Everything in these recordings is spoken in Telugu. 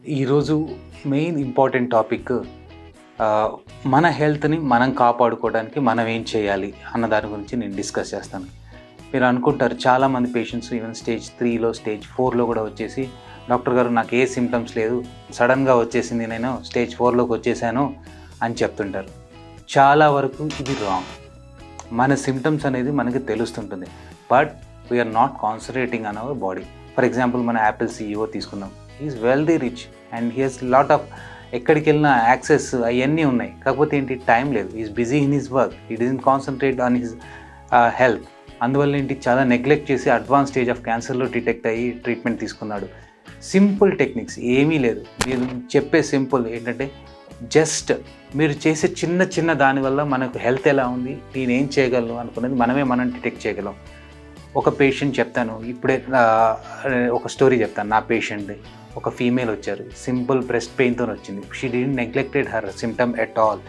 ఈరోజు మెయిన్ ఇంపార్టెంట్ టాపిక్ మన హెల్త్‌ని మనం కాపాడుకోవడానికి మనం ఏం చేయాలి అన్న దాని గురించి నేను డిస్కస్ చేస్తాను. మీరు అనుకుంటారు చాలామంది పేషెంట్స్ ఈవెన్ స్టేజ్ 3లో, స్టేజ్ 4లో కూడా వచ్చేసి డాక్టర్ గారు నాకు ఏ సింప్టమ్స్ లేదు, సడన్గా వచ్చేసింది, నేను స్టేజ్ 4లోకి వచ్చేసాను అని చెప్తుంటారు. చాలా వరకు ఇది రాంగ్. మన సింప్టమ్స్ అనేది మనకి తెలుస్తుంటుంది. But we're not concentrating on our body. For example మన యాపిల్ CEO తీసుకుందాం. Is wealthy rich and he has lot of, ఎక్కడికి వెళ్ళినా యాక్సెస్ అవన్నీ ఉన్నాయి. కాకపోతే ఏంటి, టైం లేదు. Is busy in his work, he doesn't concentrate on his health. అందువల్ల ఏంటి, చాలా నెగ్లెక్ట్ చేసి అడ్వాన్స్ స్టేజ్ ఆఫ్ క్యాన్సర్లో డిటెక్ట్ అయ్యి ట్రీట్మెంట్ తీసుకున్నాడు. సింపుల్ టెక్నిక్స్ ఏమీ లేదు. మీరు చెప్పే సింపుల్ ఏంటంటే, జస్ట్ మీరు చేసే చిన్న చిన్న దానివల్ల మనకు హెల్త్ ఎలా ఉంది, నేనేం చేయగలను అనుకునేది మనం డిటెక్ట్ చేయగలం. ఒక పేషెంట్ చెప్తాను ఇప్పుడే, ఒక స్టోరీ చెప్తాను. నా పేషెంట్ ఒక ఫీమేల్ వచ్చారు, సింపుల్ బ్రెస్ట్ పెయిన్తో వచ్చింది. She didn't neglected her symptom at all.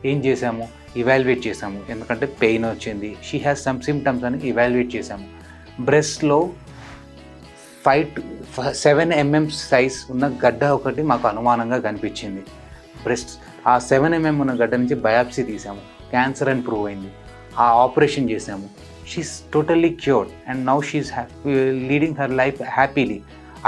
ఏం చేసాము, ఇవాల్యుయేట్ చేసాము. ఎందుకంటే పెయిన్ వచ్చింది, షీ హ్యాస్ సమ్ సిమ్టమ్స్ అని ఇవాల్యుయేట్ చేసాము. బ్రెస్ట్లో 7 mm సైజ్ ఉన్న గడ్డ ఒకటి మాకు అనుమానంగా కనిపించింది. బ్రెస్ట్ ఆ 7 mm ఉన్న గడ్డ నుంచి బయాప్సీ తీసాము, క్యాన్సర్ అని ప్రూవ్ అయింది. ఆ ఆపరేషన్ చేసాము. She's totally cured and now she's leading her life happily.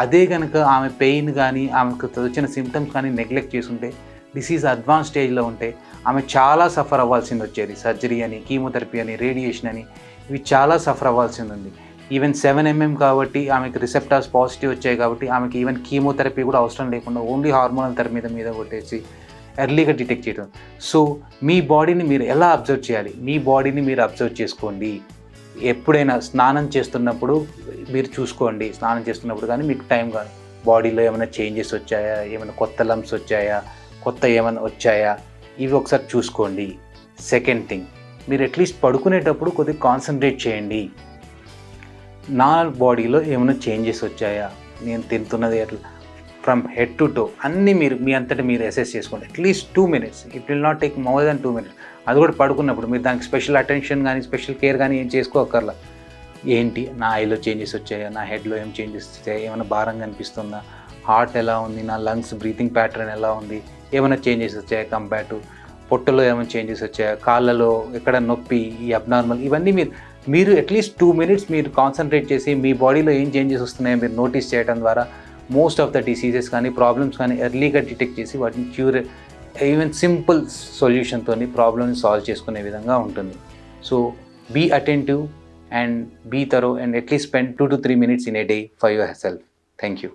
అదే కనుక ఆమె పెయిన్ కానీ ఆమెకు వచ్చిన సిమ్టమ్స్ కానీ నెగ్లెక్ట్ చేసుంటే, డిసీజ్ అడ్వాన్స్ స్టేజ్లో ఉంటే ఆమె చాలా సఫర్ అవ్వాల్సింది వచ్చేది. సర్జరీ అని, కీమోథెరపీ అని, రేడియేషన్ అని, ఇవి చాలా సఫర్ అవ్వాల్సింది ఉంది. ఈవెన్ 7 mm కాబట్టి ఆమెకు రిసెప్టార్స్ పాజిటివ్ వచ్చాయి కాబట్టి ఆమెకి ఈవెన్ కీమోథెరపీ కూడా అవసరం లేకుండా ఓన్లీ హార్మోనల్ థెరపీ మీద కొట్టేసి ఎర్లీగా డిటెక్ట్ చేయడం. సో మీ బాడీని మీరు ఎలా అబ్జర్వ్ చేయాలి, మీ బాడీని మీరు అబ్జర్వ్ చేసుకోండి. ఎప్పుడైనా స్నానం చేస్తున్నప్పుడు మీరు చూసుకోండి. స్నానం చేస్తున్నప్పుడు కానీ మీకు టైం కాదు, బాడీలో ఏమైనా చేంజెస్ వచ్చాయా, ఏమైనా కొత్త లంప్స్ వచ్చాయా, కొత్త ఏమైనా వచ్చాయా, ఇవి ఒకసారి చూసుకోండి. సెకండ్ థింగ్, మీరు అట్లీస్ట్ పడుకునేటప్పుడు కొద్దిగా కాన్సన్ట్రేట్ చేయండి. నా బాడీలో ఏమైనా చేంజెస్ వచ్చాయా, నేను తింటున్నది ఎట్లా, ఫ్రమ్ హెడ్ టు టో అన్నీ మీరు మీ అంతటా మీరు అసెస్ చేసుకోండి. At least 2 minutes. It will not take more than 2 minutes. అది కూడా పడుకున్నప్పుడు మీరు దానికి స్పెషల్ అటెన్షన్ కానీ స్పెషల్ కేర్ కానీ ఏం చేసుకోకర్లా. ఏంటి, నా ఐలో చేంజెస్ వచ్చాయా, నా హెడ్లో ఏం చేంజెస్ వచ్చాయా, ఏమైనా భారంగా అనిపిస్తుందా, హార్ట్ ఎలా ఉంది, నా లంగ్స్ బ్రీతింగ్ ప్యాటర్న్ ఎలా ఉంది, ఏమైనా చేంజెస్ వచ్చాయా కంపేర్ టు పొట్టలో ఏమైనా చేంజెస్ వచ్చాయా, కాళ్ళలో ఎక్కడ నొప్పి, ఈ అబ్నార్మల్, ఇవన్నీ మీరు అట్లీస్ట్ 2 minutes మీరు కాన్సన్ట్రేట్ చేసి మీ బాడీలో ఏం చేంజెస్ వస్తున్నాయో మీరు నోటీస్ చేయడం ద్వారా మోస్ట్ ఆఫ్ ద డిసీజెస్ కానీ ప్రాబ్లమ్స్ కానీ ఎర్లీగా డిటెక్ట్ చేసి వాటిని క్యూర్, ఈవెన్ సింపుల్ సొల్యూషన్తో ప్రాబ్లమ్ని సాల్వ్ చేసుకునే విధంగా ఉంటుంది. So be attentive and be thorough and at least spend 2 to 3 minutes in a day for yourself. Thank you.